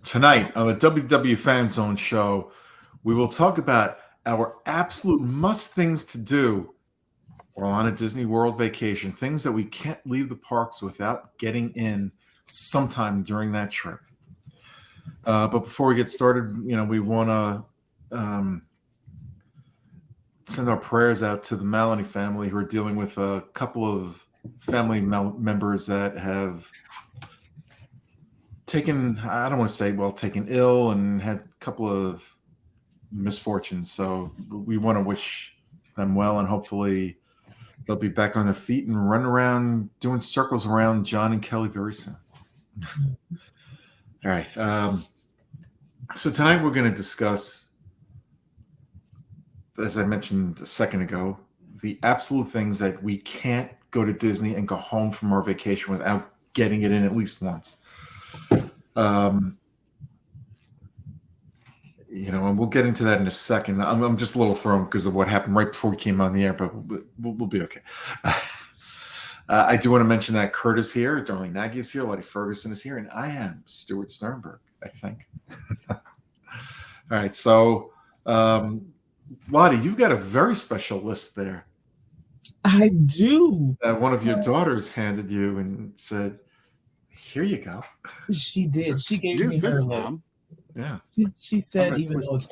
Tonight on the WDW Fan Zone show, we will talk about our absolute must things to do while on a Disney World vacation, things that we can't leave the parks without getting in sometime during that trip. But before we get started, we want to send our prayers out to the Maloney family who are dealing with a couple of family members that have taken ill and had a couple of misfortunes. So we want to wish them well, and hopefully they'll be back on their feet and run around doing circles around John and Kelly very soon. All right. So tonight we're going to discuss, as I mentioned a second ago, the absolute things that we can't go to Disney and go home from our vacation without getting it in at least once. And we'll get into that in a second. I'm just a little thrown because of what happened right before we came on the air, but we'll be okay. I do want to mention that Kurt is here, Darlene Nagy is here, Lottie Ferguson is here, and I am Stuart Sternberg, I think. All right, so Lottie, you've got a very special list there. I do. That one of your daughters handed you and said, "Here you go." She did. She gave me her mom. Yeah. She said even though it's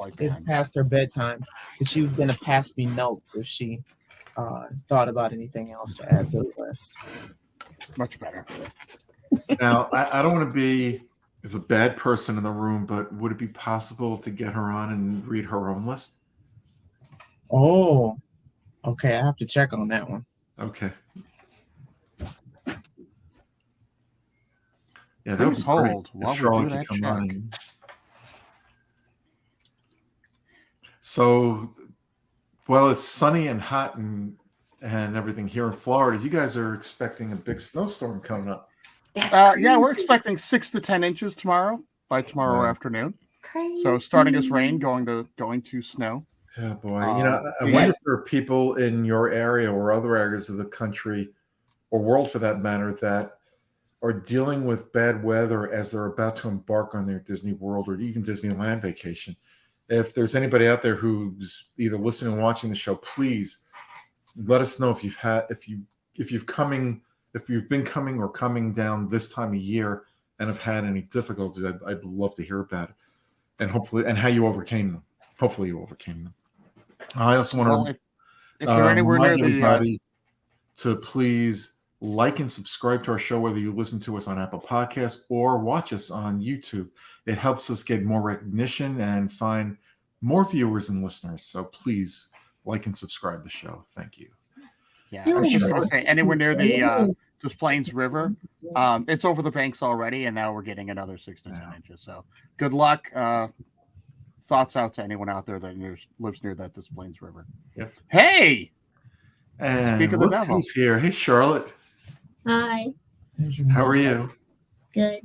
past her bedtime, that she was going to pass me notes if she thought about anything else to add to the list. Much better. Now, I don't want to be the bad person in the room, but would it be possible to get her on and read her own list? Oh, okay. I have to check on that one. Okay. Yeah, that was hold while we do that check. So, well, it's sunny and hot and everything here in Florida. You guys are expecting a big snowstorm coming up. Yeah, we're expecting 6 to 10 inches tomorrow afternoon. Crazy. So starting as rain, going to snow. Yeah, boy. I wonder if there are people in your area or other areas of the country or world, for that matter, that are dealing with bad weather as they're about to embark on their Disney World or even Disneyland vacation. If there's anybody out there who's either listening or watching the show, please let us know if you've been coming or coming down this time of year and have had any difficulties. I'd love to hear about it, and how you overcame them. Hopefully, you overcame them. I also want to if you're anywhere near everybody to please like and subscribe to our show, whether you listen to us on Apple Podcasts or watch us on YouTube. It helps us get more recognition and find more viewers and listeners. So please like and subscribe to the show. Thank you. Yeah, I was just going to say, anywhere near the Des Plaines River, it's over the banks already, and now we're getting another 6 to 10 inches. So good luck. Thoughts out to anyone out there that lives near that Des Plaines River. Yep. Hey! And speak of the look devil. Who's here. Hey, Charlotte. Hi. How are you? Good.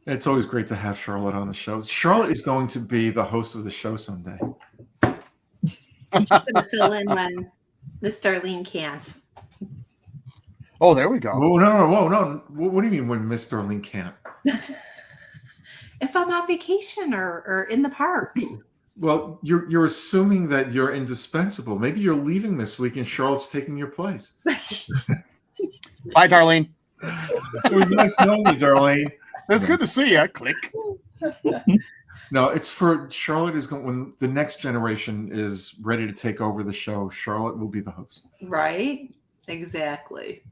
It's always great to have Charlotte on the show. Charlotte is going to be the host of the show someday. She's going to fill in when Miss Darlene can't. Oh, there we go. No. What do you mean when Miss Darlene can't? If I'm on vacation or in the parks. Well, you're assuming that you're indispensable. Maybe you're leaving this week and Charlotte's taking your place. Bye, Darlene. It was nice knowing you, Darlene. It's good to see you. Click. No, it's for Charlotte is going when the next generation is ready to take over the show. Charlotte will be the host. Right? Exactly.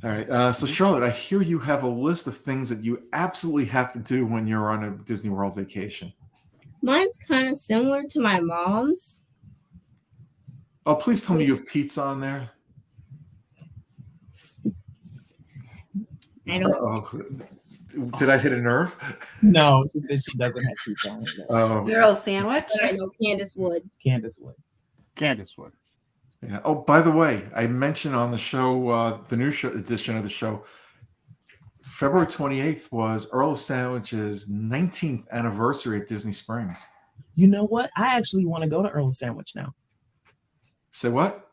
All right. So Charlotte, I hear you have a list of things that you absolutely have to do when you're on a Disney World vacation. Mine's kind of similar to my mom's. Oh, please tell me you have pizza on there. I don't. Oh, did I hit a nerve? No, she said she doesn't have pizza on it. Oh, Earl sandwich. But I know Candace would. Candace would. yeah. Oh, by the way, I mentioned on the show, the new edition of the show, February 28th was Earl Sandwich's 19th anniversary at Disney Springs. You know what? I actually want to go to Earl Sandwich now. Say what?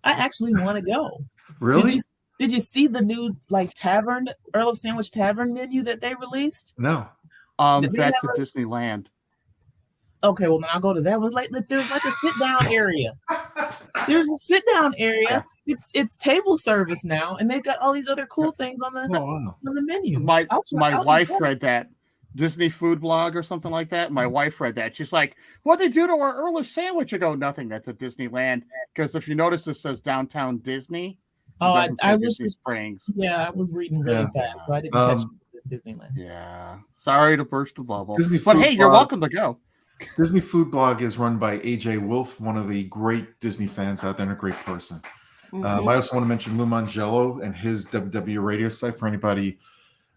I actually want to go. Really? Did you see the new like tavern Earl of Sandwich Tavern menu that they released? No. Did they That's have at Disneyland. Okay, well then I'll go to that one. Like there's like a sit down area. There's a sit down area. It's table service now, and they've got all these other cool things on the wow. on the menu. My I'll wife do that. read that Disney food blog or something like that. My wife read that. She's like, "What they do to our Earl of Sandwich?" I go, "Nothing. That's at Disneyland." Because if you notice, it says Downtown Disney. Oh, I was Disney just Springs. I was reading really fast, so I didn't catch it at Disneyland. Yeah, sorry to burst the bubble, Disney but food hey, you're blog- welcome to go. Disney Food Blog is run by AJ Wolf, one of the great Disney fans out there and a great person. I also want to mention Lou Mangello and his WDW radio site for anybody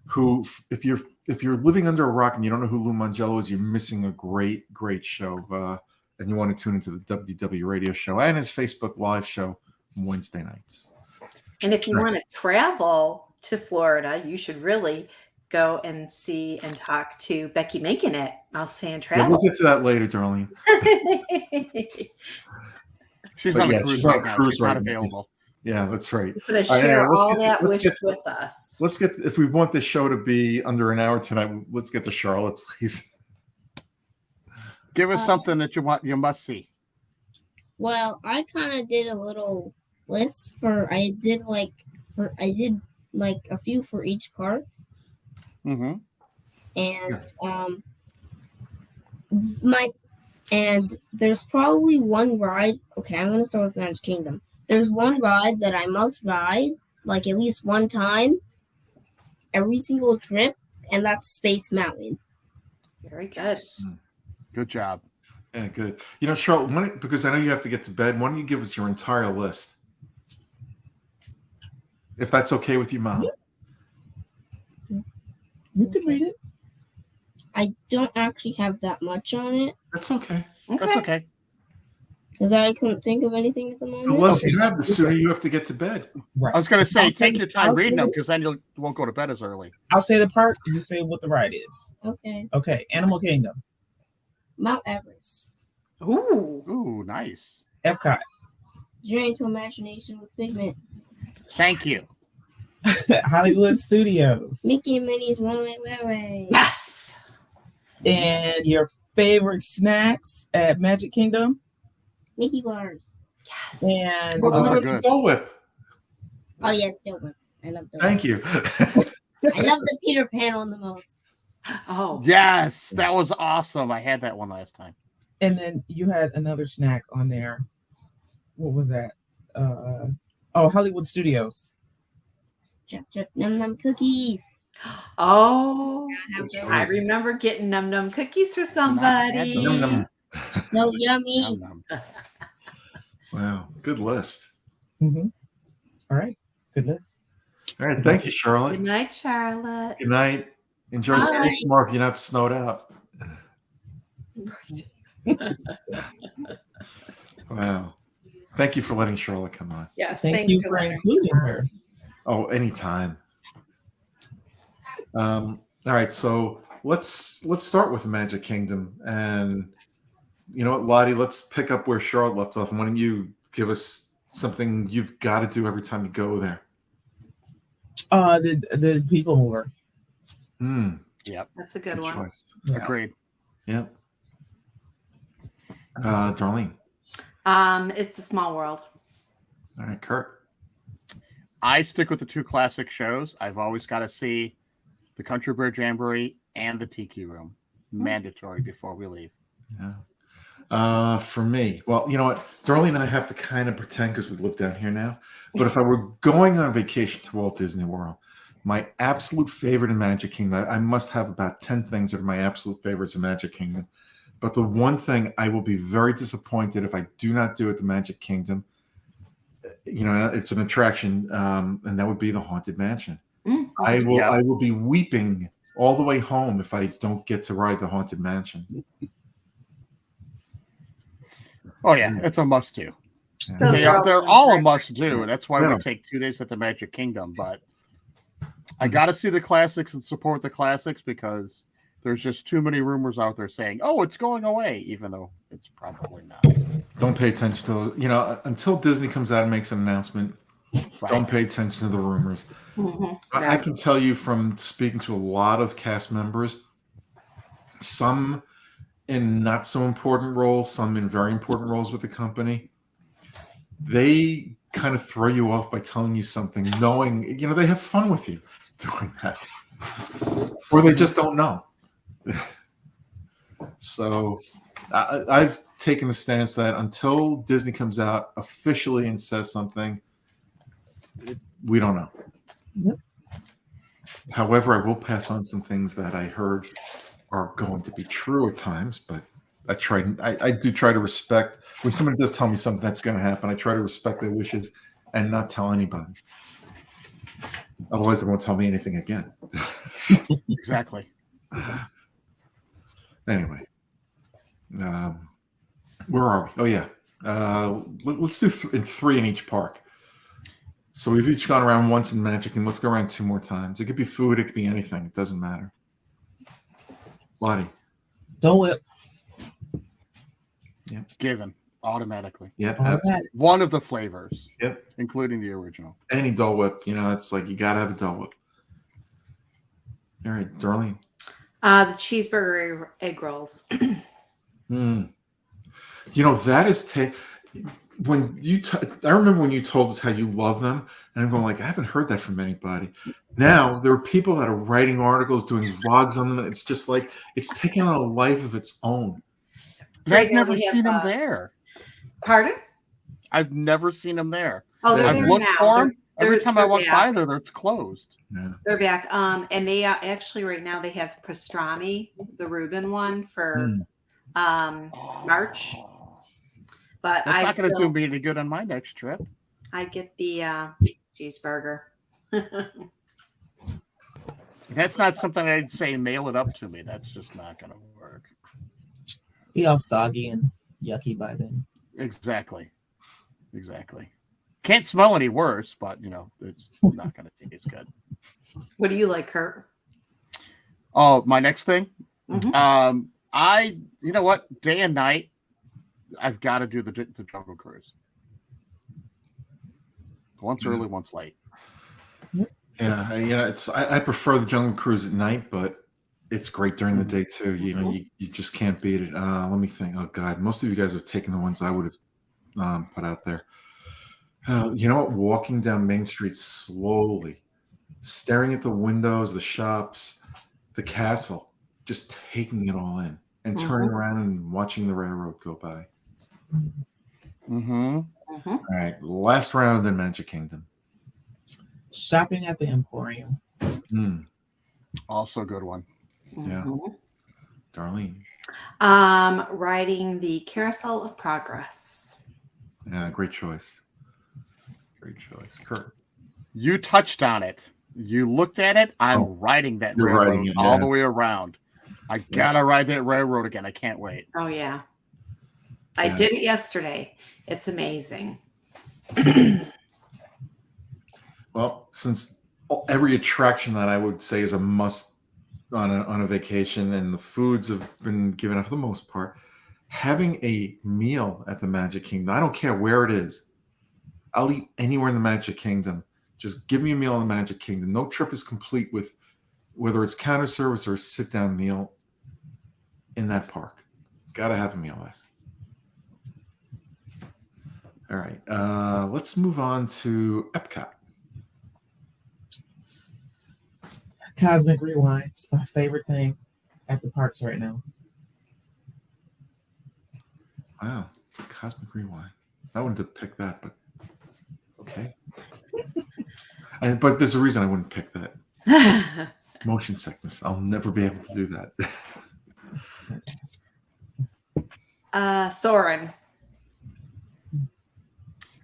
who, if you're living under a rock and you don't know who Lou Mangello is, you're missing a great show. And you want to tune into the WDW radio show and his Facebook live show on Wednesday nights. And if you want to travel to Florida, you should really go and see and talk to Becky Making It, Mouse Fan Travel. Yeah, we'll get to that later, Darlene. She's on a cruise right now. She's not now. available. Yeah, that's right. You're going to share all that wish with us. Let's get, if we want this show to be under an hour tonight, let's get to Charlotte, please. Give us something that you must see. Well, I kind of did a little list I did like a few for each park. Mm-hmm. And there's probably one ride. Okay, I'm gonna start with Magic Kingdom. There's one ride that I must ride like at least one time every single trip, and that's Space Mountain. Very good. Good job. Yeah, good. You know, Charlotte, because I know you have to get to bed, why don't you give us your entire list? If that's okay with you, Mom. You can read it. I don't actually have that much on it. That's okay. That's okay. Because I couldn't think of anything at the moment. The less you have, the sooner you have to get to bed. Right. I was going to say, I'll take your time reading them say- because then you won't go to bed as early. I'll say the park, and you say what the ride is. Okay. Okay, Animal Kingdom, Mount Everest. Ooh, nice. Epcot, Journey to Imagination with Figment. Thank you. Hollywood Studios, Mickey and Minnie's Runaway Railway. Yes. and your favorite snacks at Magic Kingdom, Mickey bars. Yes. and Well, those are good. Dole Whip. Oh yes, Dover. I love Dover. Thank you. I love the Peter Pan one the most. Oh, Yes, that was awesome. I had that one last time. and then you had another snack on there. What was that? Hollywood Studios. Chuck Chuck Num Num cookies. oh. I have those. I remember getting Num Num cookies for had somebody. those. Num num. So yummy. Nom, nom. Wow, good list. Mm-hmm. All right, good list. All right, thank you, Charlotte. Good night, Charlotte. Good night. Enjoy Bye. Space more if you're not snowed out. Wow. Thank you for letting Charlotte come on. Yes. Thank you for including her. Oh, anytime. All right, so let's start with Magic Kingdom, and you know what, Lottie, let's pick up where Charlotte left off. And why don't you give us something you've got to do every time you go there? The People Mover. Yep. That's a good Good one. choice. Agreed. Yep. Darlene. It's a Small World. All right, Kurt. I stick with the two classic shows. I've always got to see the Country Bear Jamboree and the Tiki Room. Mandatory before we leave. Yeah. For me, well, you know what, Darlene and I have to kind of pretend because we live down here now. But if I were going on vacation to Walt Disney World, my absolute favorite in Magic Kingdom, I must have about 10 things that are my absolute favorites in Magic Kingdom. But the one thing I will be very disappointed if I do not do at the Magic Kingdom, you know, it's an attraction, and that would be the Haunted Mansion. I will be weeping all the way home if I don't get to ride the Haunted Mansion. Oh yeah, it's a must-do. Yeah. They're all a must-do. That's why we take 2 days at the Magic Kingdom. But I got to see the classics and support the classics because there's just too many rumors out there saying, "Oh, it's going away," even though it's probably not. Don't pay attention to, you know, until Disney comes out and makes an announcement, Right. Don't pay attention to the rumors. I can tell you from speaking to a lot of cast members, some in not so important roles, some in very important roles with the company, they kind of throw you off by telling you something, knowing, they have fun with you doing that. Or they just don't know. So I've taken the stance that until Disney comes out officially and says something, we don't know. Yep. However, I will pass on some things that I heard are going to be true at times, but I do try to respect when somebody does tell me something that's going to happen. I try to respect their wishes and not tell anybody. Otherwise, they won't tell me anything again. Exactly. Anyway, where are we? Oh yeah, let's do in 3 in each park. So we've each gone around once in Magic, and let's go around 2 more times. It could be food, it could be anything. It doesn't matter. Lottie. Dole Whip. It's given automatically. Yep. Automatic. One of the flavors. Yep. Including the original. Any Dole Whip, it's like you gotta have a Dole Whip. All right, Darlene. The cheeseburger egg rolls. That is when you. I remember when you told us how you love them, and I'm going like, I haven't heard that from anybody. Now there are people that are writing articles, doing vlogs on them. It's just like it's taking on a life of its own. I've never seen them there. Pardon? I've never seen them there. Oh, they're I've there looked now. for them. Every They're- time I they're walk back. by there, it's closed. Yeah. They're back. And they actually right now they have pastrami, the Reuben one for March. But That's not going to do me any good on my next trip. I get the cheeseburger. That's not something I'd say mail it up to me. That's just not going to work. Be all soggy and yucky by then. Exactly. Can't smell any worse, but it's not going to taste good. What do you like, Kurt? Oh, my next thing. Mhm. You know what? Day and night, I've got to do the Jungle Cruise. Once early, once late. Yeah, I prefer the Jungle Cruise at night, but it's great during the day too. You just can't beat it. Let me think. Oh God, most of you guys have taken the ones I would have put out there. You know what? Walking down Main Street slowly, staring at the windows, the shops, the castle, just taking it all in, and turning around and watching the railroad go by. Mm-hmm. All right, last round in Magic Kingdom. Shopping at the Emporium. Also a good one. Yeah. Darlene. Riding the Carousel of Progress. Yeah, great choice. Kurt. You touched on it. You looked at it. I'm riding that you're railroad riding it, all yeah. the way around. I gotta ride that railroad again. I can't wait. Oh yeah. I did it yesterday. It's amazing. Well, since every attraction that I would say is a must on a vacation, and the foods have been given up for the most part, having a meal at the Magic Kingdom, I don't care where it is. I'll eat anywhere in the Magic Kingdom. Just give me a meal in the Magic Kingdom. No trip is complete with whether it's counter service or a sit-down meal in that park. Gotta have a meal there. All right, let's move on to Epcot. Cosmic Rewind. It's my favorite thing at the parks right now. Wow, Cosmic Rewind. I wouldn't have picked that, but okay. But there's a reason I wouldn't pick that. Motion sickness. I'll never be able to do that. It's fantastic. Soren.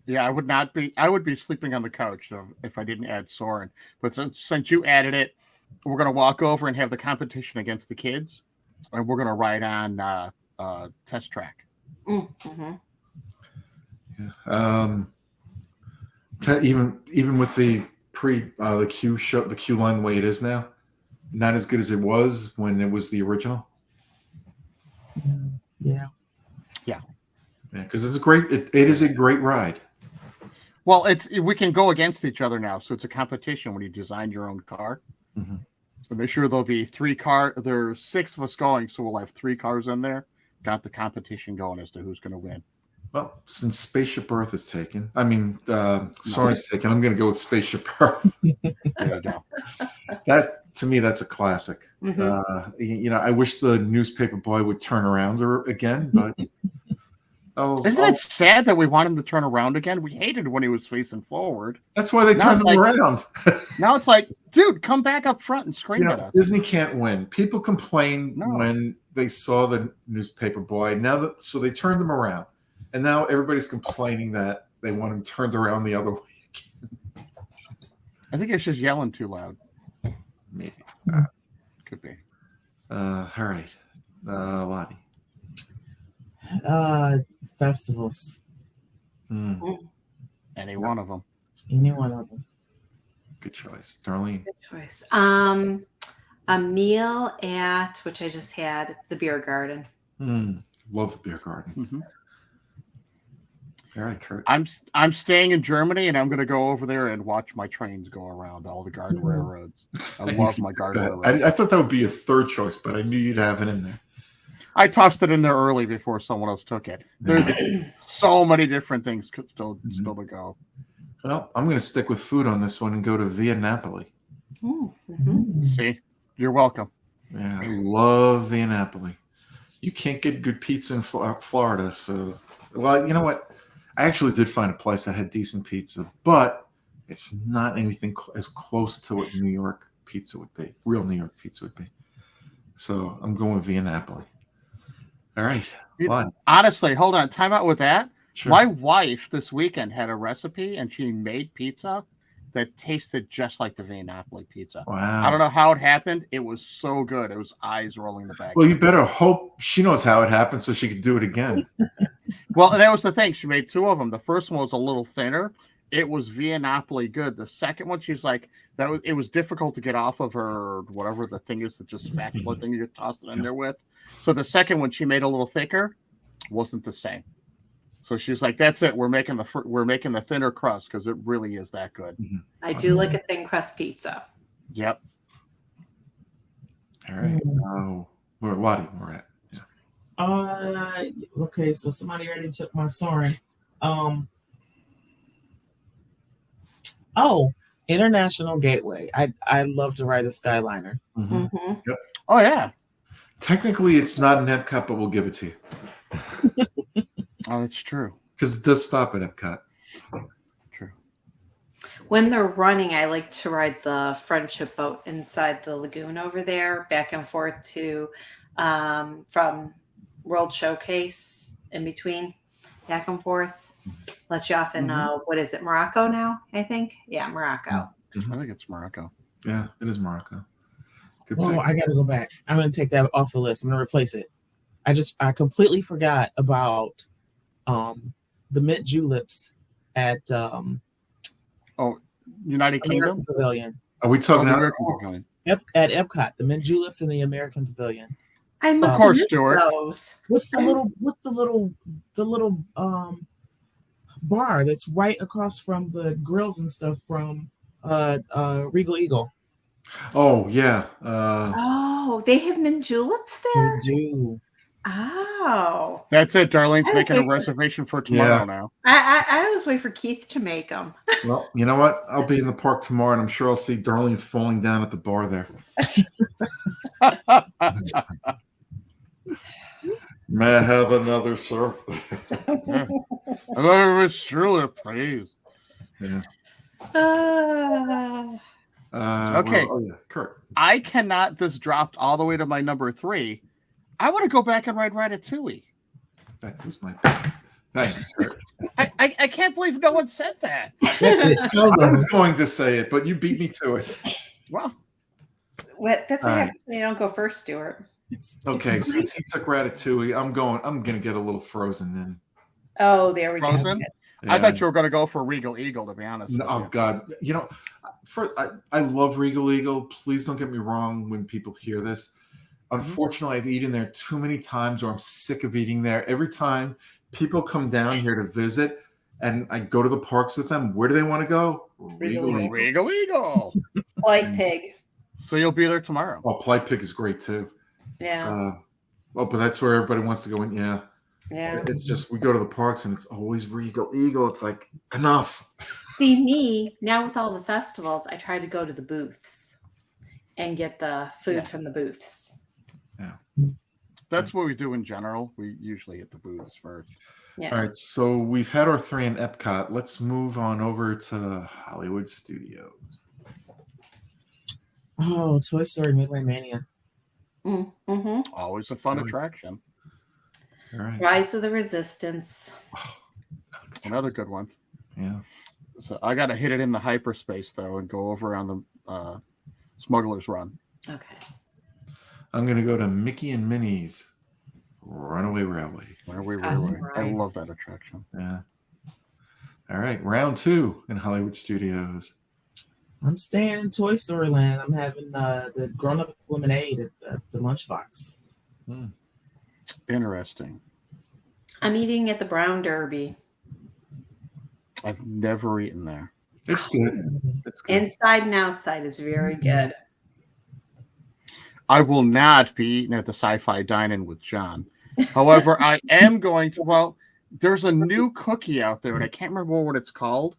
Yeah, I would be sleeping on the couch if I didn't add Soren. But since you added it, we're gonna walk over and have the competition against the kids, and we're gonna ride on Test Track. Mm-hmm. Yeah. Even with the the queue line the way it is now, not as good as it was when it was the original. Yeah. Yeah, because it's a great. It is a great ride. Well, we can go against each other now, so it's a competition when you design your own car. Mm-hmm. So this year there'll be there's 6 of us going, so we'll have 3 cars in there. Got the competition going as to who's going to win. Well, since Spaceship Earth is taken, Soaring's taken, I'm going to go with Spaceship Earth. There you go. That, to me, that's a classic. Mhm. I wish the newspaper boy would turn around again, but Isn't it sad that we want him to turn around again? We hated when he was facing forward. That's why they Now turned it's him like- around. Now it's like, dude, come back up front and scream at us. Disney can't win. People complained No. when they saw the newspaper boy. So they turned him around, and now everybody's complaining that they want him turned around the other way again. I think it's just yelling too loud. Maybe. Could be. All right, Lottie. Festivals. Any one of them. Any one of them. Good choice, Darlene. Good choice. A meal at, which I just had, the beer garden. Love the beer garden. Mm-hmm. All right, Kurt. I'm staying in Germany, and I'm going to go over there and watch my trains go around all the garden railroads. I love my garden railroads. I thought that would be a third choice, but I knew you'd have it in there. I tossed it in there early before someone else took it. There's so many different things still to go. Well, I'm going to stick with food on this one and go to Via Napoli. Mm-hmm. See, you're welcome. Yeah, I love Via Napoli. You can't get good pizza in Florida, so well, you know what? I actually did find a place that had decent pizza, but it's not anything as close to what New York pizza would be. Real New York pizza would be. So I'm going with Via Napoli. All right. Honestly, hold on. Time out with that. Sure. My wife this weekend had a recipe, and she made pizza that tasted just like the Via Napoli pizza. Wow. I don't know how it happened. It was so good. It was eyes rolling the back. Well, you better hope she knows how it happened so she could do it again. Well, and that was the thing. She made 2 of them. The first one was a little thinner. It was Via Napoli good. The second one, she's like, it was difficult to get off of her, whatever the thing is, that just spatula thing you're tossing in there with. So the second one, she made a little thicker, wasn't the same. So she's like, "That's it. We're making the thinner crust because it really is that good." I do like a thin crust pizza. Yep. All right. Where Lottie we're at. Yeah. Okay, so somebody already took my Soaring. International Gateway. I love to ride the Skyliner. Mm-hmm. Mm-hmm. Yep. Oh yeah. Technically, it's not an Epcot, but we'll give it to you Oh, that's true. because it does stop at Epcot. True. When they're running, I like to ride the friendship boat inside the lagoon over there, back and forth to from World Showcase in between, back and forth. Let you off in what is it, Morocco now? I think, yeah, Morocco. I think it's Morocco. Yeah, it is Morocco. Good Oh, pick. I gotta go back. I'm gonna take that off the list. I'm gonna replace it. I completely forgot about the mint juleps at United Kingdom. American Pavilion. Are we talking about? American Pavilion. At Epcot, the mint juleps in the American Pavilion. I must Of course, have missed Stuart. those. What's the little bar that's right across from the grills and stuff from Regal Eagle? Oh yeah. Oh, they have mint juleps there? They do. Oh. That's it. Darlene's I was making a waiting for- reservation for tomorrow Yeah. now. I always wait for Keith to make them. Well, you know what? I'll be in the park tomorrow, and I'm sure I'll see Darlene falling down at the bar there. May I have another, sir? Another Miss Julep, please. Yeah. Okay. Oh yeah, Kurt. I cannot. This dropped all the way to my number 3. I want to go back and ride Ratatouille. That was my pick. Thanks, Kurt. I can't believe no one said that. I was going to say it, but you beat me to it. Well, That's what All right. happens when you don't go first, Stuart. Okay, since he took Ratatouille, I'm gonna get a little Frozen then. Oh, there we Frozen? go. I thought you were going to go for Regal Eagle, to be honest. No, with oh you. God, I love Regal Eagle. Please don't get me wrong when people hear this. Unfortunately, I've eaten there too many times, or I'm sick of eating there. Every time people come down here to visit, and I go to the parks with them. Where do they want to go? Regal Eagle. Regal Eagle. Polite Pig. So you'll be there tomorrow. Oh, Polite Pig is great too. Yeah. Well, but that's where everybody wants to go in. Yeah. Yeah. It's just we go to the parks and it's always Regal Eagle. It's like enough. See me now with all the festivals, I try to go to the booths and get the food from the booths. That's what we do in general. We usually hit the booths first. Yeah. All right, so we've had our 3 in Epcot. Let's move on over to Hollywood Studios. Oh, Toy Story Midway Mania. Mm-hmm. Always a fun attraction. All right. Rise of the Resistance. Another good one. Yeah. So I got to hit it in the hyperspace though and go over on the Smuggler's Run. Okay. I'm going to go to Mickey and Minnie's Runaway Railway. Runaway Awesome Railway. ride. I love that attraction. Yeah. All right, round 2 in Hollywood Studios. I'm staying in Toy Story Land. I'm having the grown-up lemonade at the lunchbox. Interesting. I'm eating at the Brown Derby. I've never eaten there. It's good. It's good. Inside and outside is very good. I will not be eating at the Sci-Fi Dine-In with John. However, I am going to. Well, there's a new cookie out there, and I can't remember what it's called,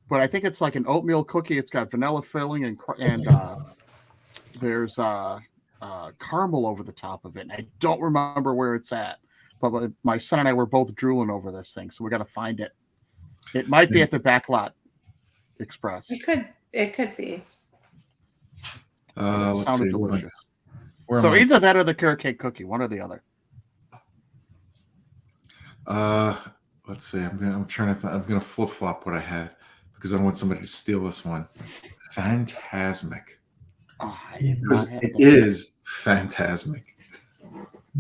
but I think it's like an oatmeal cookie. It's got vanilla filling and there's caramel over the top of it. And I don't remember where it's at, but my son and I were both drooling over this thing, so we got to find it. It might be at the Backlot Express. It could be. It Let's sounded see. delicious. Where So am I? either that or the carrot cake cookie, one or the other. Let's see. I'm trying to. I'm going to flip flop what I had because I don't want somebody to steal this one. Phantasmic. Oh, I did not Because have it that. is phantasmic.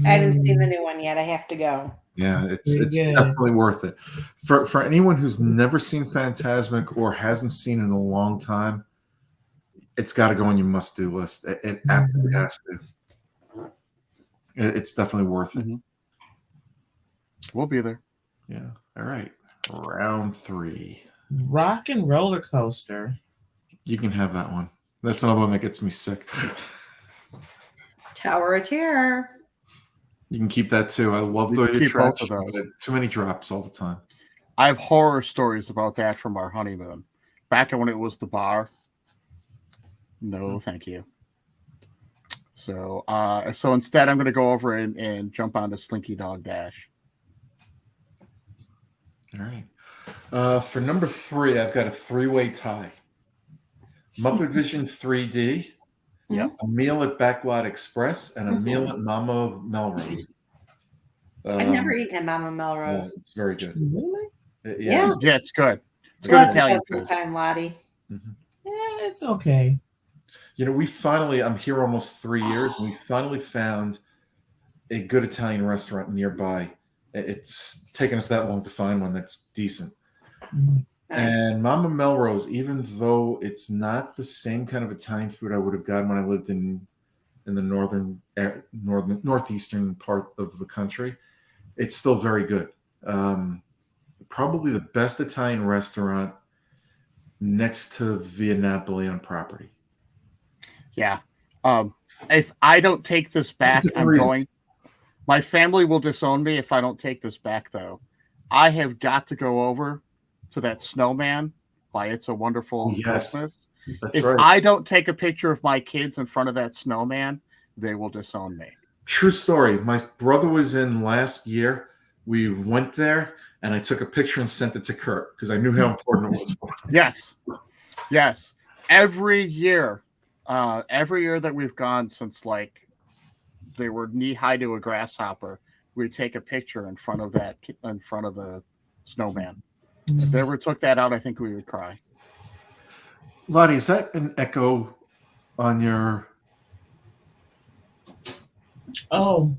I haven't seen the new one yet. I have to go. Yeah, That's it's pretty good. definitely worth it. For anyone who's never seen Phantasmic or hasn't seen it in a long time, it's got to go on your must-do list. It absolutely has to. It's definitely worth it. Mhm. We'll be there. Yeah. All right. Round 3. Rock and Roller Coaster. You can have that one. That's another one that gets me sick. Tower of Terror. You can keep that too. I love You the can keep both attraction, of those. but too many drops all the time. I have horror stories about that from our honeymoon. Back when it was the bar. No, thank you. So so instead I'm going to go over and jump onto Slinky Dog Dash. All right. For number 3, I've got a 3-way tie. Muppet Vision 3D, Yep. a meal at Backlot Express, and a meal at Mama Melrose. I've never eaten at Mama Melrose. It's very good. Really? Yeah. Yeah, it's good. It's We'll good have to Italian go food. sometime, Lottie. Yeah, it's okay. You know, I'm here almost 3 years, and we finally found a good Italian restaurant nearby. It's taken us that long to find one that's decent. Mhm. Nice. And Mama Melrose, even though it's not the same kind of Italian food I would have gotten when I lived in the northeastern part of the country, it's still very good. Probably the best Italian restaurant next to Via Napoli on property. Yeah. If I don't take this back, Different I'm reasons. going. My family will disown me if I don't take this back, though. I have got to go over to that snowman by It's a Wonderful Yes. Christmas. That's If right. I don't take a picture of my kids in front of that snowman, they will disown me. True story. My brother was in last year. We went there, and I took a picture and sent it to Kurt because I knew how important it was for him. Yes. Every year that we've gone since like they were knee high to a grasshopper, we take a picture in front of the snowman. If they ever took that out, I think we would cry. Lottie, is that an echo on your Oh,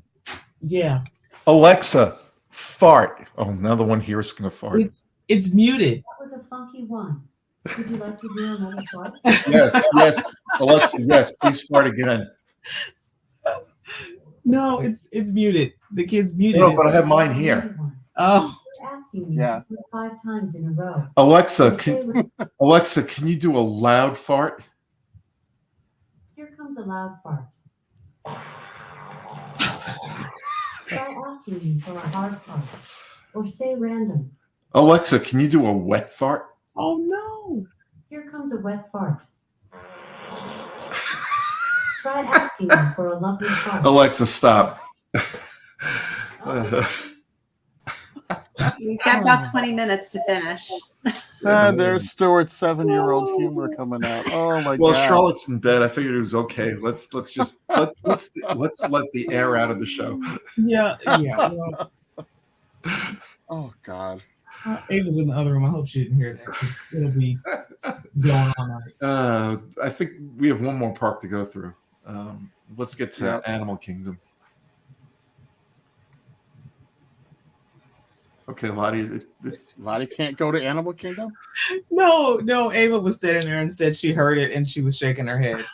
yeah. Alexa? Fart. Oh, now the one here is going to fart. It's muted. That was a funky one. Would you like to do another part? Yes, Alexa. Yes, please fart again. No, it's muted. The kid's muted. No, but I have mine here. Oh, Ask asking you Yeah. to put 5 times in a row. Alexa, Say Alexa, can you do a loud fart? Here comes a loud fart. Try asking me for a hard fart. Or say random. Alexa, can you do a wet fart? Oh no. Here comes a wet fart. Try asking me for a lovely fart. Alexa, stop. We've got about 20 minutes to finish. And there's Stuart's 7-year-old humor coming out. Oh my Well, god. Charlotte's in bed. I figured it was okay. Let's just let's let the air out of the show. Yeah. Well, Oh god. Ava's in the other room. I hope she didn't hear that because it'll be going all night. I think we have one more park to go through. Let's get to Yep. Animal Kingdom. Okay, Lottie. Lottie can't go to Animal Kingdom? No, Ava was sitting there and said she heard it and she was shaking her head.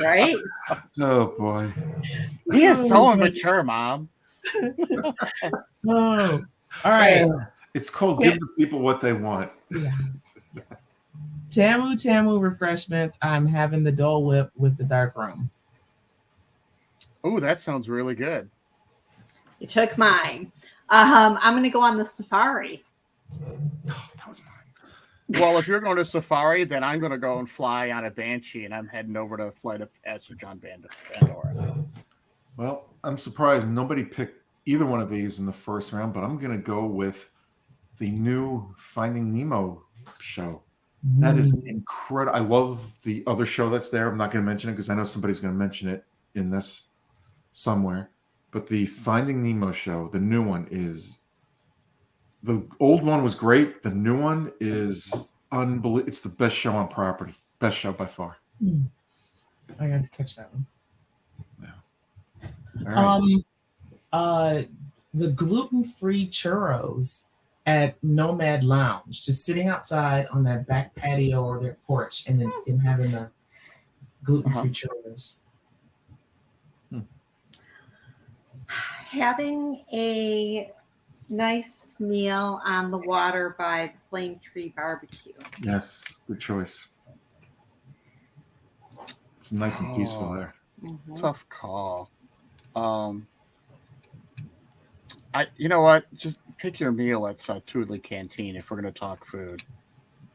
Right? Oh boy. He is so immature, Mom. Oh, all right. It's called Give the People What They Want. Tamu refreshments. I'm having the Dole Whip with the dark rum. Oh, that sounds really good. You took mine. I'm going to go on the safari. That was mine. Well, if you're going to Safari, then I'm going to go and fly on a Banshee, and I'm heading over to Flight of Passage on Pandora. Well, I'm surprised nobody picked either one of these in the first round, but I'm going to go with the new Finding Nemo show. That is incredible. I love the other show that's there. I'm not going to mention it because I know somebody's going to mention it in this somewhere. But the Finding Nemo show, the new one is. The old one was great. The new one is unbelievable. It's the best show on property. Best show by far. I got to catch that one. All right. The gluten-free churros at Nomad Lounge, just sitting outside on that back patio or their porch, and then having the gluten-free churros. Having a nice meal on the water by the Flame Tree Barbecue. Yes, good choice. It's nice and peaceful there. Mhm. Tough call. You know what? Just pick your meal at Toodley Canteen if we're going to talk food.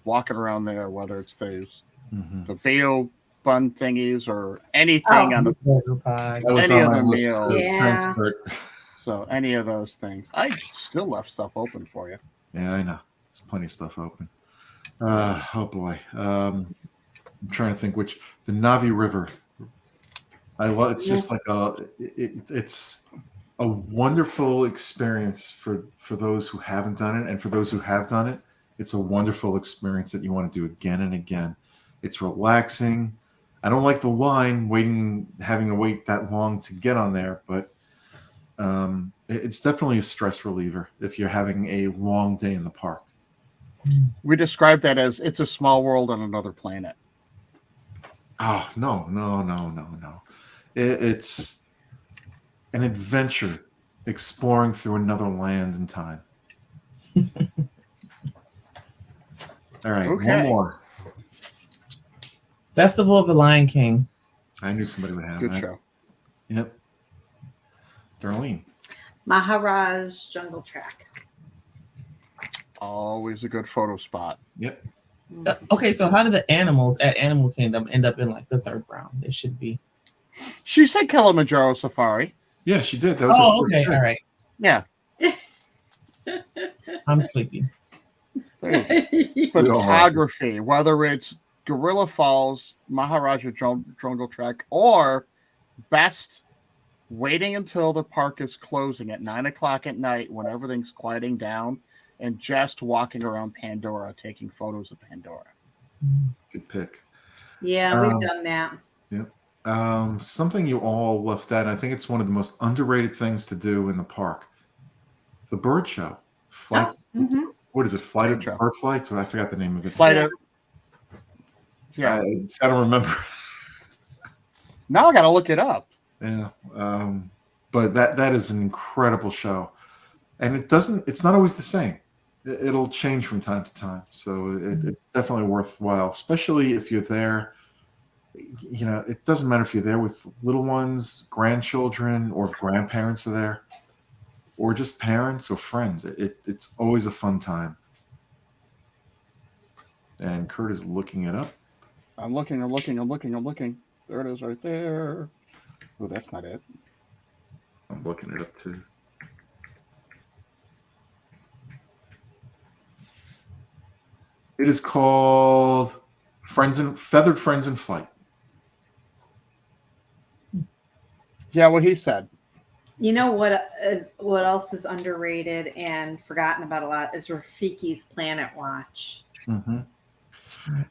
Walking around there, whether it's those the Bayo bun thingies or anything on the Burger pie. That was Any on other my list meal. to Yeah. transfer. so any of those things. I still left stuff open for you. Yeah, I know. There's plenty of stuff open. Oh boy. I'm trying to think which the Navi River. I love. It's just like it's a wonderful experience for those who haven't done it, and for those who have done it, it's a wonderful experience that you want to do again and again. It's relaxing. I don't like the line having to wait that long to get on there, but it's definitely a stress reliever if you're having a long day in the park. We describe that as it's a small world on another planet. Oh, no. It's an adventure exploring through another land and time. All right, Okay. one more. Festival of the Lion King. I knew somebody would have Good that. show. Yep. Darlene. Maharaj Jungle Track. Always a good photo spot. Yep. Okay, so how do the animals at Animal Kingdom end up in like the third round? It should be. She said Kilimanjaro Safari. Yeah, she did. That was Oh, her first okay, pick. all right. Yeah. I'm sleepy. There you go. Photography, whether it's Gorilla Falls, Maharaja Jungle Trek, or best waiting until the park is closing at 9:00 at night when everything's quieting down and just walking around Pandora, taking photos of Pandora. Good pick. Yeah, we've done that. Yep. Something you all left out, and I think it's one of the most underrated things to do in the park. The bird show. Flights. Mhm. What is it? Flight of Show. Bird Flights? I forgot the name of it. Flight of Yeah. I don't remember. Now I got to look it up. Yeah. But that is an incredible show. and it's not always the same. It'll change from time to time. So it's definitely worthwhile, especially if you're there. It doesn't matter if you're there with little ones, grandchildren, or if grandparents are there, or just parents or friends. It's always a fun time. And Kurt is looking it up. I'm looking. There it is right there. Oh, that's not it. I'm looking it up too. It is called Feathered Friends in Flight. Yeah, what he said. You know what else is underrated and forgotten about a lot is Rafiki's Planet Watch. Mm-hmm.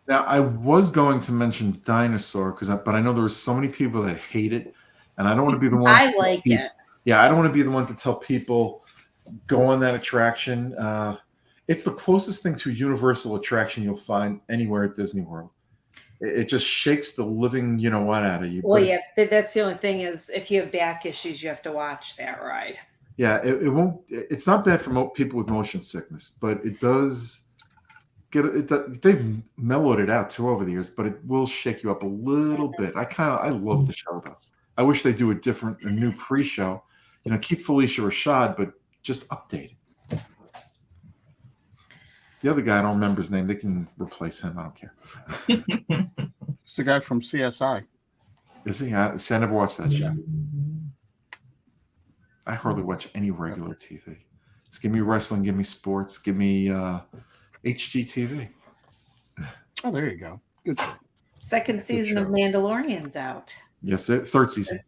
Now, I was going to mention Dinosaur but I know there were so many people that hate it, and I don't want to be the one. I like it. Yeah, I don't want to be the one to tell people go on that attraction. It's the closest thing to a Universal attraction you'll find anywhere at Disney World. It just shakes the living, out of you. Well, yeah, that's the only thing is if you have back issues, you have to watch that ride. Yeah, it won't. It's not bad for people with motion sickness, but it does get it. They've mellowed it out too over the years, but it will shake you up a little bit. I love the show though. I wish they do a new pre-show. Keep Felicia Rashad, but just update it. The other guy, I don't remember his name. They can replace him. I don't care. It's the guy from CSI. Is he? I never watched that show. I hardly watch any regular TV. Just give me wrestling, give me sports, give me HGTV. Oh, there you go. Good. Second season of Mandalorian's out. Yes, third season.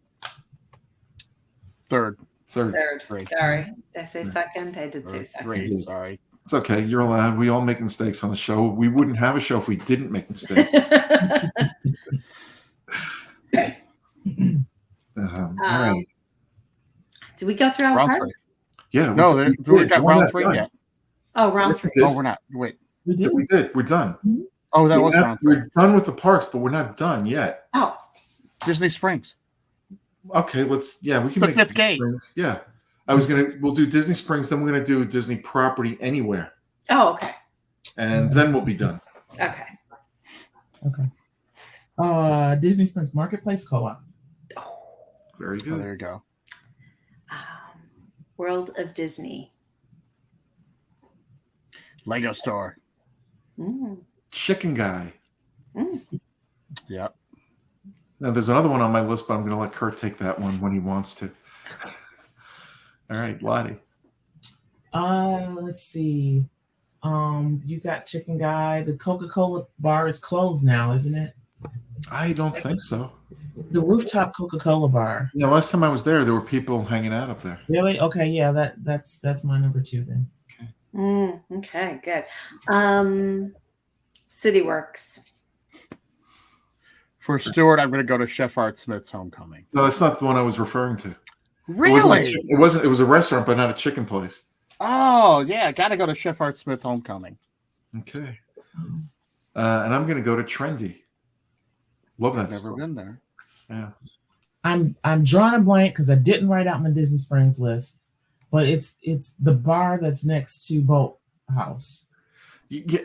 Third. Great. Sorry. Did I say second? I did say second. Great. Sorry. It's okay. You're allowed. We all make mistakes on the show. We wouldn't have a show if we didn't make mistakes. All right. Did we go through our part? Yeah. No, we got round 3 yet. Oh, round 3. Oh, we're not. Wait. We did. We're done. Oh, that was round 3. We're done with the parks, but we're not done yet. Oh. Disney Springs. Okay, we can the make fifth gate. Springs. Yeah. We'll do Disney Springs, then we're gonna do Disney Property Anywhere. Oh, okay. And then we'll be done. Okay. Disney Springs Marketplace Co-op. Very good. Oh, there you go. World of Disney. Lego Store. Chicken Guy. Yep. Now there's another one on my list, but I'm gonna let Kurt take that one when he wants to. All right, Lottie. Let's see. You got Chicken Guy. The Coca-Cola bar is closed now, isn't it? I don't think so. The rooftop Coca-Cola bar. Yeah, last time I was there were people hanging out up there. Really? Okay, yeah, that's my number 2 then. Okay, good. CityWorks. For Stuart, I'm going to go to Chef Art Smith's Homecoming. No, that's not the one I was referring to. Really? It wasn't. It was a restaurant, but not a chicken place. Oh, yeah. Got to go to Chef Art Smith Homecoming. Okay. And I'm going to go to Trendy. Love that. I've never been there. Yeah. I'm drawing a blank because I didn't write out my Disney Springs list, but it's the bar that's next to Boat House.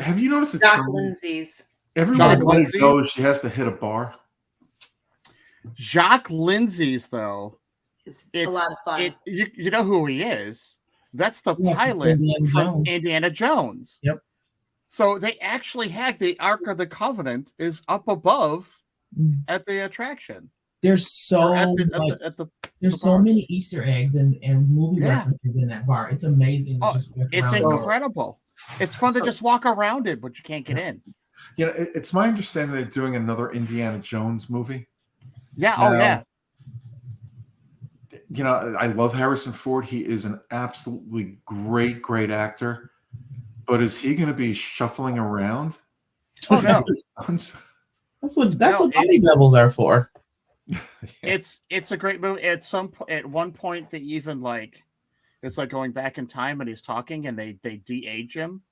Have you noticed that Doc Lindsay's? Everyone knows she has to hit a bar. Jacques Lindsay's, though, It's a lot of fun. You know who he is? That's the pilot from Indiana Jones. Yep. So they actually had the Ark of the Covenant is up above at the attraction. There's so many Easter eggs and movie references in that bar. It's amazing. It's incredible. It's fun to just walk around it, but you can't get in. It's my understanding they're doing another Indiana Jones movie. Yeah. I love Harrison Ford. He is an absolutely great actor. But is he going to be shuffling around? Oh no. That's what body doubles are for. It's a great movie. At one point they even it's like going back in time and he's talking and they de-age him.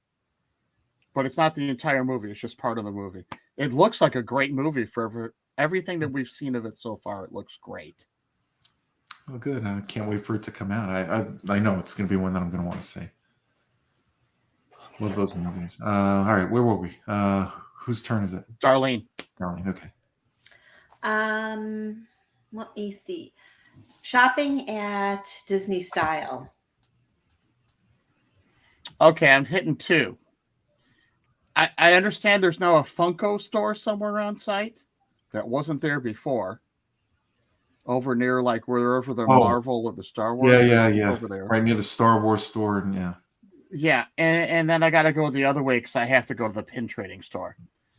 But it's not the entire movie. It's just part of the movie. It looks like a great movie for everything that we've seen of it so far. It looks great. Oh, good. I can't wait for it to come out. I know it's going to be one that I'm going to want to see. Love those movies. All right, where were we? Whose turn is it? Darlene. Darling. Okay. Let me see. Shopping at Disney style. Okay, I'm hitting 2. I understand there's now a Funko store somewhere on site that wasn't there before. Over near like wherever the Marvel or the Star Wars. Yeah. Over there. Right near the Star Wars store, and yeah. Yeah, and then I got to go the other way because I have to go to the pin trading store.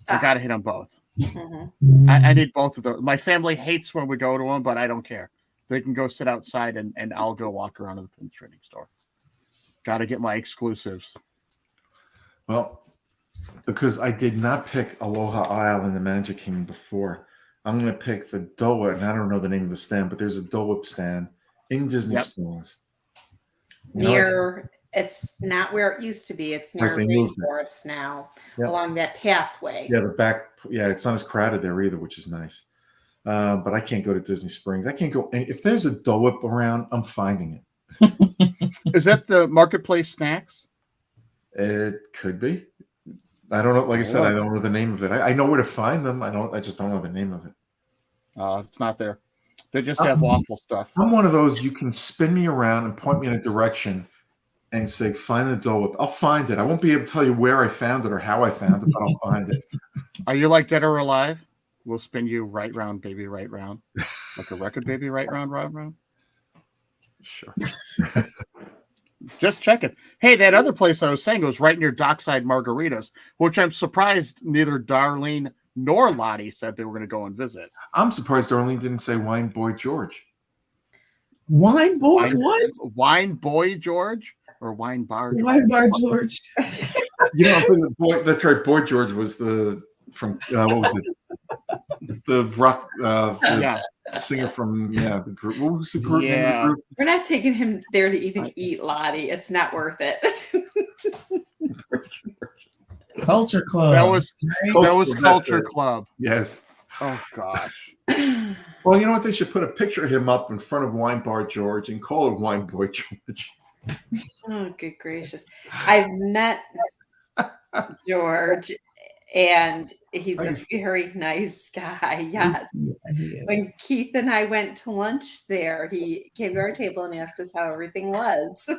I got to hit them both. Mm-hmm. I need both of those. My family hates when we go to them, but I don't care. They can go sit outside, and I'll go walk around to the pin trading store. Got to get my exclusives. Well, because I did not pick Aloha Isle in the Magic Kingdom before, I'm going to pick the Dole Whip, and I don't know the name of the stand, but there's a Dole Whip stand in Disney Springs. It's not where it used to be. It's near Rainforest now, along that pathway. Yeah, the back. Yeah, it's not as crowded there either, which is nice. But I can't go to Disney Springs. I can't go. And if there's a Dole Whip around, I'm finding it. Is that the Marketplace Snacks? It could be. I don't know. Like I said, I don't know the name of it. I know where to find them. I just don't know the name of it. It's not there. They just have waffle stuff. I'm one of those. You can spin me around and point me in a direction and say, find the Dole Whip. I'll find it. I won't be able to tell you where I found it or how I found it, but I'll find it. Are you like Dead or Alive? We'll spin you right round, baby, right round. Like a record, baby, right round, round, round. Sure. Just check it. Hey, that other place I was saying was right near Dockside Margaritas, which I'm surprised neither Darlene nor Lottie said they were going to go and visit. I'm surprised Darlene didn't say Wine Boy George. Wine Boy? What? Wine Boy George? Or Wine Bar George? Wine Bar George. Boy, that's right. Boy George was from what was it? The rock singer from the group. What was the group name of the group? We're not taking him there to even eat, Lottie. It's not worth it. Culture Club. That was Culture Club. Yes. Oh gosh. Well, you know what? They should put a picture of him up in front of Wine Bar George and call it Wine Boy George. Oh, good gracious. I've met George, and he's a very nice guy. Yes. When Keith and I went to lunch there, he came to our table and asked us how everything was.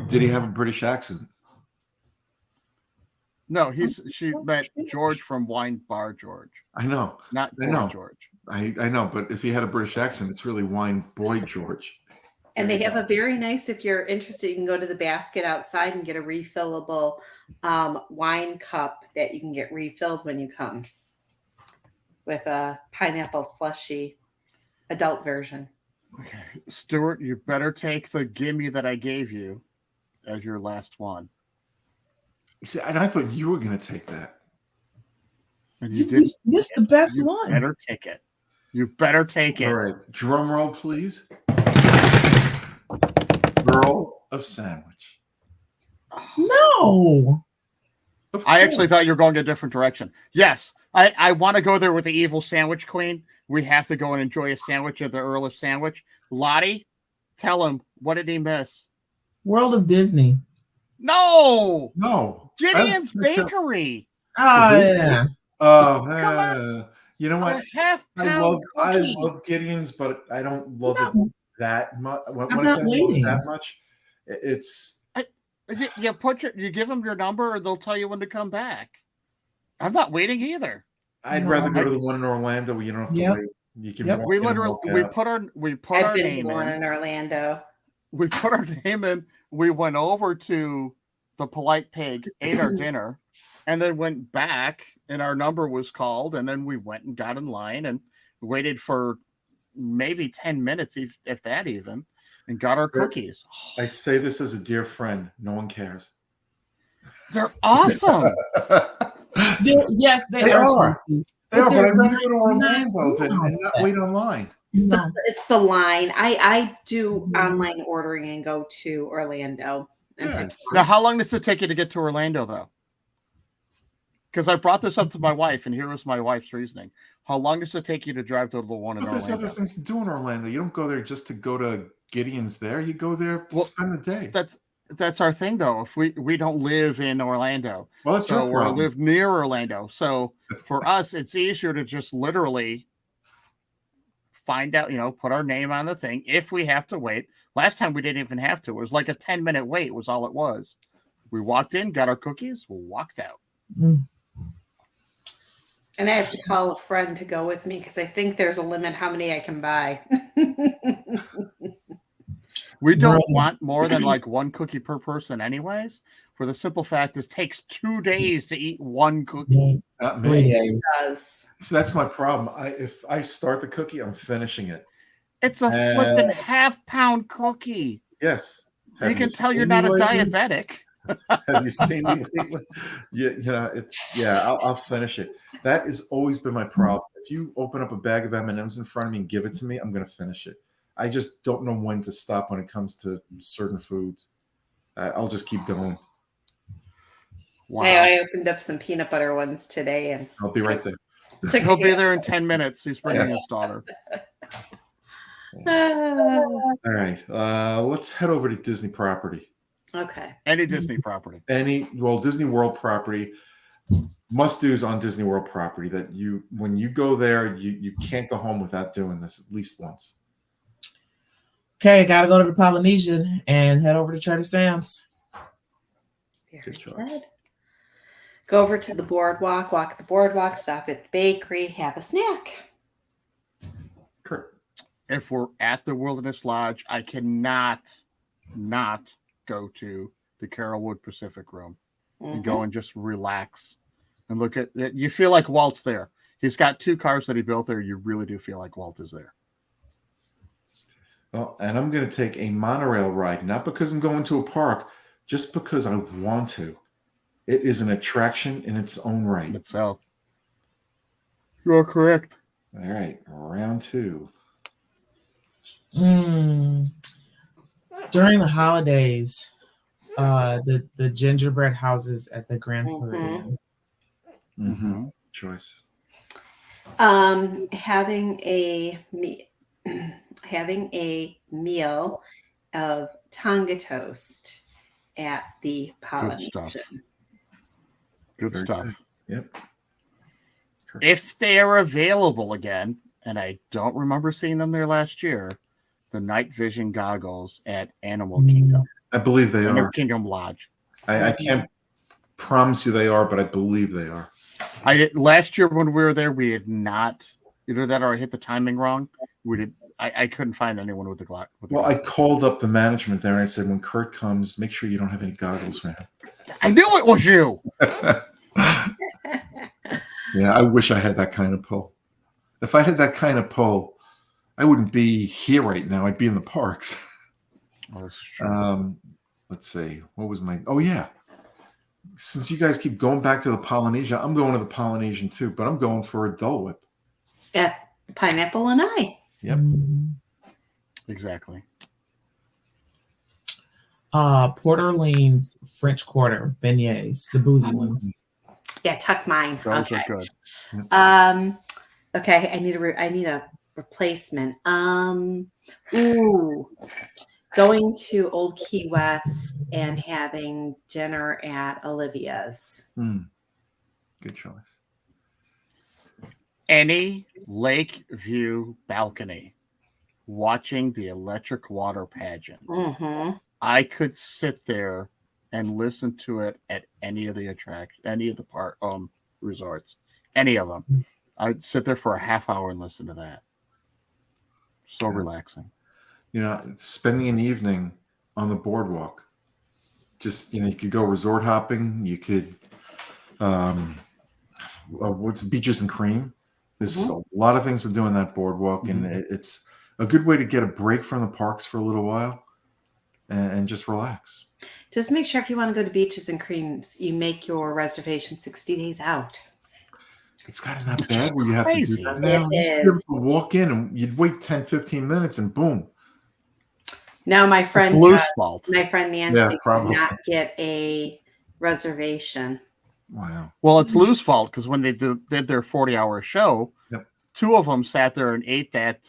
Did he have a British accent? No, she met George from Wine Bar George. I know. Not George. I know, but if he had a British accent, it's really Wine Boy George. And they have a very nice, if you're interested, you can go to the basket outside and get a refillable wine cup that you can get refilled when you come with a pineapple slushy adult version. Okay. Stuart, you better take the gimme that I gave you as your last one. See, and I thought you were going to take that. And you didn't. This the best one. Better take it. You better take it. All right. Drum roll, please. Girl of Sandwich. No. I actually thought you were going a different direction. Yes, I want to go there with the evil sandwich queen. We have to go and enjoy a sandwich at the Earl of Sandwich. Lottie, tell him, what did he miss? World of Disney. No. Gideon's Bakery. Oh, yeah. Oh, you know what? I love Gideon's, but I don't love it that much. When I'm I not say waiting. that much, it's. You give them your number, or they'll tell you when to come back. I'm not waiting either. I'd rather go to the one in Orlando where you don't have to wait. You can. We literally put our I've been name to one in. in Orlando. We put our name in. We went over to the Polite Pig, ate our dinner, and then went back, and our number was called, and then we went and got in line and waited for maybe 10 minutes, if that even, and got our cookies. I say this as a dear friend. No one cares. They're awesome. Yes, they are. They are, but I'd rather go to Orlando than not wait online. No. It's the line. I do online ordering and go to Orlando. Now, how long does it take you to get to Orlando, though? because I brought this up to my wife, and here was my wife's reasoning. How long does it take you to drive to the one in But there's Orlando? other things to do in Orlando. You don't go there just to go to Gideon's there. You go there to spend the day. That's our thing, though. If we don't live in Orlando, Well, that's your or problem. live near Orlando, so for us, it's easier to just literally find out, put our name on the thing if we have to wait. Last time we didn't even have to. It was like a 10-minute wait was all it was. We walked in, got our cookies, walked out. Mm. And I have to call a friend to go with me because I think there's a limit how many I can buy. We don't want more than like one cookie per person anyways, for the simple fact it takes 2 days to eat one cookie. Not 3 me. days. Because So that's my problem. If I start the cookie, I'm finishing it. It's a flippin' half-pound cookie. Yes. You can tell you're not a diabetic. Have you seen me lately? I'll finish it. That has always been my problem. If you open up a bag of M&Ms in front of me and give it to me, I'm going to finish it. I just don't know when to stop when it comes to certain foods. I'll just keep going. Wow. I opened up some peanut butter ones today, and I'll be right there. He'll be there in 10 minutes. He's bringing his daughter. All right. Let's head over to Disney property. Okay. Any Disney property. Disney World property. Must-dos on Disney World property that when you go there, you can't go home without doing this at least once. Okay, gotta go to the Polynesian and head over to Trader Sam's. Good choice. Go over to the boardwalk, walk the boardwalk, stop at the bakery, have a snack. Kurt. If we're at the Wilderness Lodge, I cannot not go to the Carolwood Pacific Room and go and just relax and look at it. You feel like Walt's there. He's got 2 cars that he built there. You really do feel like Walt is there. Well, and I'm going to take a monorail ride, not because I'm going to a park, just because I want to. It is an attraction in its own right. Itself. You're correct. All right, round 2. During the holidays, the gingerbread houses at the Grand Floridian. Mm-hmm. Choice. Having a meal of Tonga toast at the Polynesian. Good Very stuff. good. Yep. If they are available again, and I don't remember seeing them there last year, the night vision goggles at Animal Kingdom. I believe they Animal are. Kingdom Lodge. I can't promise you they are, but I believe they are. Last year when we were there, we had not either that or I hit the timing wrong. We did. I couldn't find anyone with the glass. Well, I called up the management there and I said, when Kurt comes, make sure you don't have any goggles for him. I knew it was you. Yeah, I wish I had that kind of pull. If I had that kind of pull, I wouldn't be here right now. I'd be in the parks. Oh, this is true. Let's see. What was my... Oh, yeah. Since you guys keep going back to the Polynesian, I'm going to the Polynesian too, but I'm going for a Dole Whip. Yeah, pineapple and I. Yep. Exactly. Port Orleans French Quarter beignets, the boozy ones. Yeah, tuck mine. Those Okay. are good. Okay. I need a replacement. Going to Old Key West and having dinner at Olivia's. Good choice. Any lake view balcony, watching the electric water pageant. Mm-hmm. I could sit there and listen to it at any of the resorts, any of them. I'd sit there for a half hour and listen to that. So relaxing. Spending an evening on the boardwalk. Just, you could go resort hopping. You could, what's Beaches and Cream? There's a lot of things to do on that boardwalk, and it's a good way to get a break from the parks for a little while and just relax. Just make sure if you want to go to Beaches and Creams, you make your reservation 60 days out. It's gotten that bad where you have to do that now. It You used to be able to walk in and you'd wait 10, 15 minutes and boom. Now my friend Lou's fault. Nancy Yeah, did probably. not get a reservation. Wow. Well, it's Lou's fault because when they did their 40-hour show, Yep. 2 of them sat there and ate that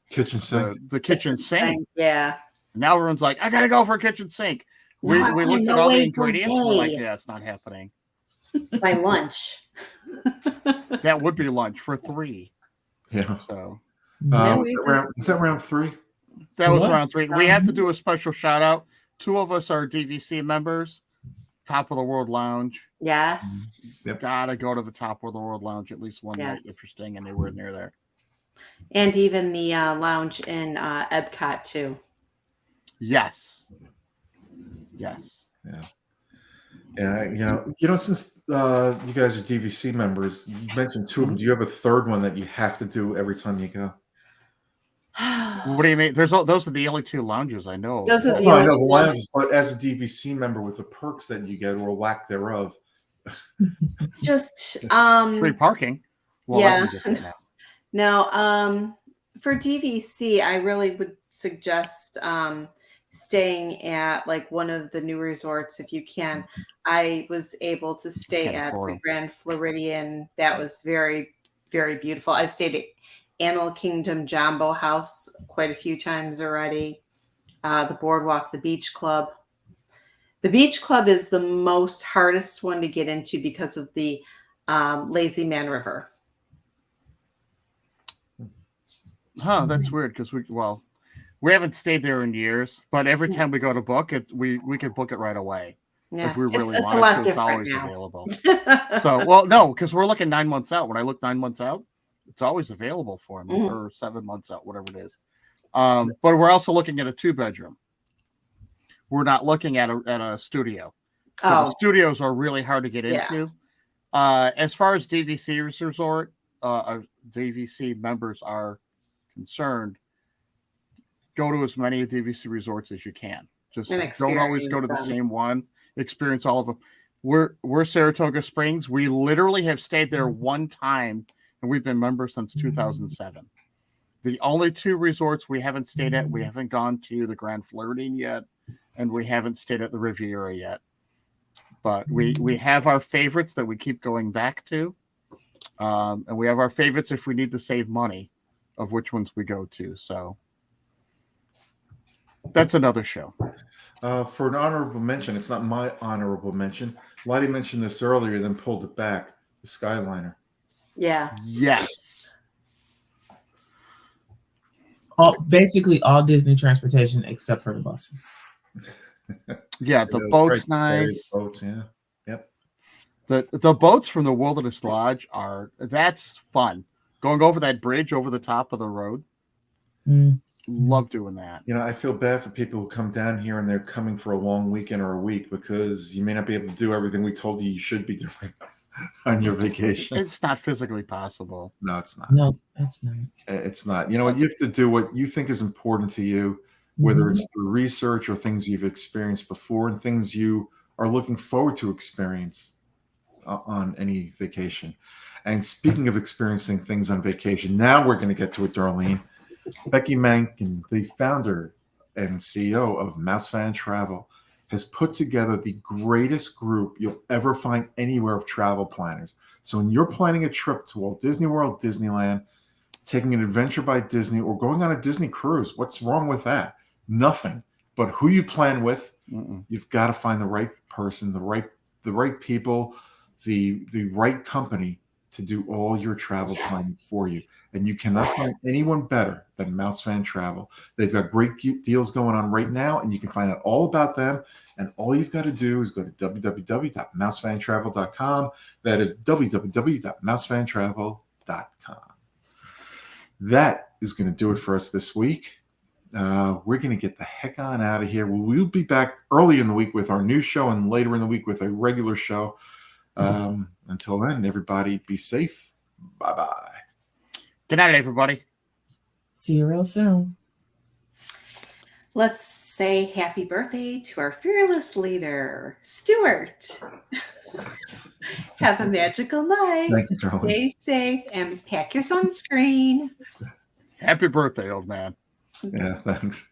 Kitchen sink. the kitchen sink. Yeah. Now everyone's like, I gotta go for a kitchen sink. We No, looked at no all the way, ingredients. We're like, Jose. yeah, it's not happening. My lunch. That would be lunch for 3. Yeah. So Was that round 3? that was Yeah. round 3. We had to do a special shout out. 2 of us are DVC members. Top of the World Lounge. Yes. Yep. Gotta go to the Top of the World Lounge at least one night Yes. if you're staying anywhere near there. And even the lounge in Epcot too. Yes. Yes. Yeah. Since you guys are DVC members, you mentioned 2 of them. Do you have a third one that you have to do every time you go? What do you mean? Those are the only 2 lounges I know. Those are the No, I know only the ones. lounges, but as a DVC member with the perks that you get or lack thereof. Just free parking. Well, yeah. everyone gets it now. No, for DVC, I really would suggest staying at like one of the new resorts if you can. I was able to stay Can't at afford the 'em. Grand Floridian. That was very, very beautiful. I stayed at Animal Kingdom Jumbo House quite a few times already. The Boardwalk, the Beach Club. The Beach Club is the most hardest one to get into because of the Lazy Man River. Huh, that's weird because we haven't stayed there in years, but every time we go to book it, we could book it right away. Yeah, If we really it's a wanted lot to, it's different always now. available. So, well, no, because we're looking 9 months out. When I look 9 months out, it's always available for me, or 7 months out, whatever it is. But we're also looking at a 2-bedroom. We're not looking at a studio. So the studios are really hard to get into. As far as DVC resort, DVC members are concerned, go to as many DVC resorts as you can. Just don't always go to the same one. Experience all of them. We're Saratoga Springs. We literally have stayed there one time, and we've been members since 2007. The only 2 resorts we haven't stayed at, we haven't gone to the Grand Floridian yet, and we haven't stayed at the Riviera yet. But we have our favorites that we keep going back to, and we have our favorites if we need to save money, of which ones we go to. So that's another show. For an honorable mention, it's not my honorable mention. Lottie mentioned this earlier, then pulled it back. The Skyliner. Yeah. Yes. Basically all Disney transportation except for the buses. Yeah, the Yeah, boat's that's right. nice. Boats, yeah. Yep. The boats from the Wilderness Lodge that's fun. Going over that bridge over the top of the road. Love doing that. I feel bad for people who come down here and they're coming for a long weekend or a week because you may not be able to do everything we told you should be doing on your vacation. It's not physically possible. No, it's not. No, that's not. It's not. You have to do what you think is important to you, whether it's through research or things you've experienced before and things you are looking forward to experience on any vacation. And speaking of experiencing things on vacation, now we're going to get to it, Darlene. Becky Mankin, the founder and CEO of Mouse Fan Travel, has put together the greatest group you'll ever find anywhere of travel planners. So when you're planning a trip to Walt Disney World, Disneyland, taking an adventure by Disney, or going on a Disney cruise, what's wrong with that? Nothing. But who you plan with, you've got to find the right person, the right people, the right company to do all your travel planning for you. And you cannot find anyone better than Mouse Fan Travel. They've got great deals going on right now, and you can find out all about them. And all you've got to do is go to www.mousefantravel.com. That is www.mousefantravel.com. That is going to do it for us this week. We're going to get the heck on out of here. We'll be back early in the week with our new show and later in the week with a regular show. Until then, everybody be safe. Bye-bye. Good night, everybody. See you real soon. Let's say happy birthday to our fearless leader, Stuart. Have a magical night. Thank you, Darlene. Stay safe and pack your sunscreen. Happy birthday, old man. Yeah, thanks.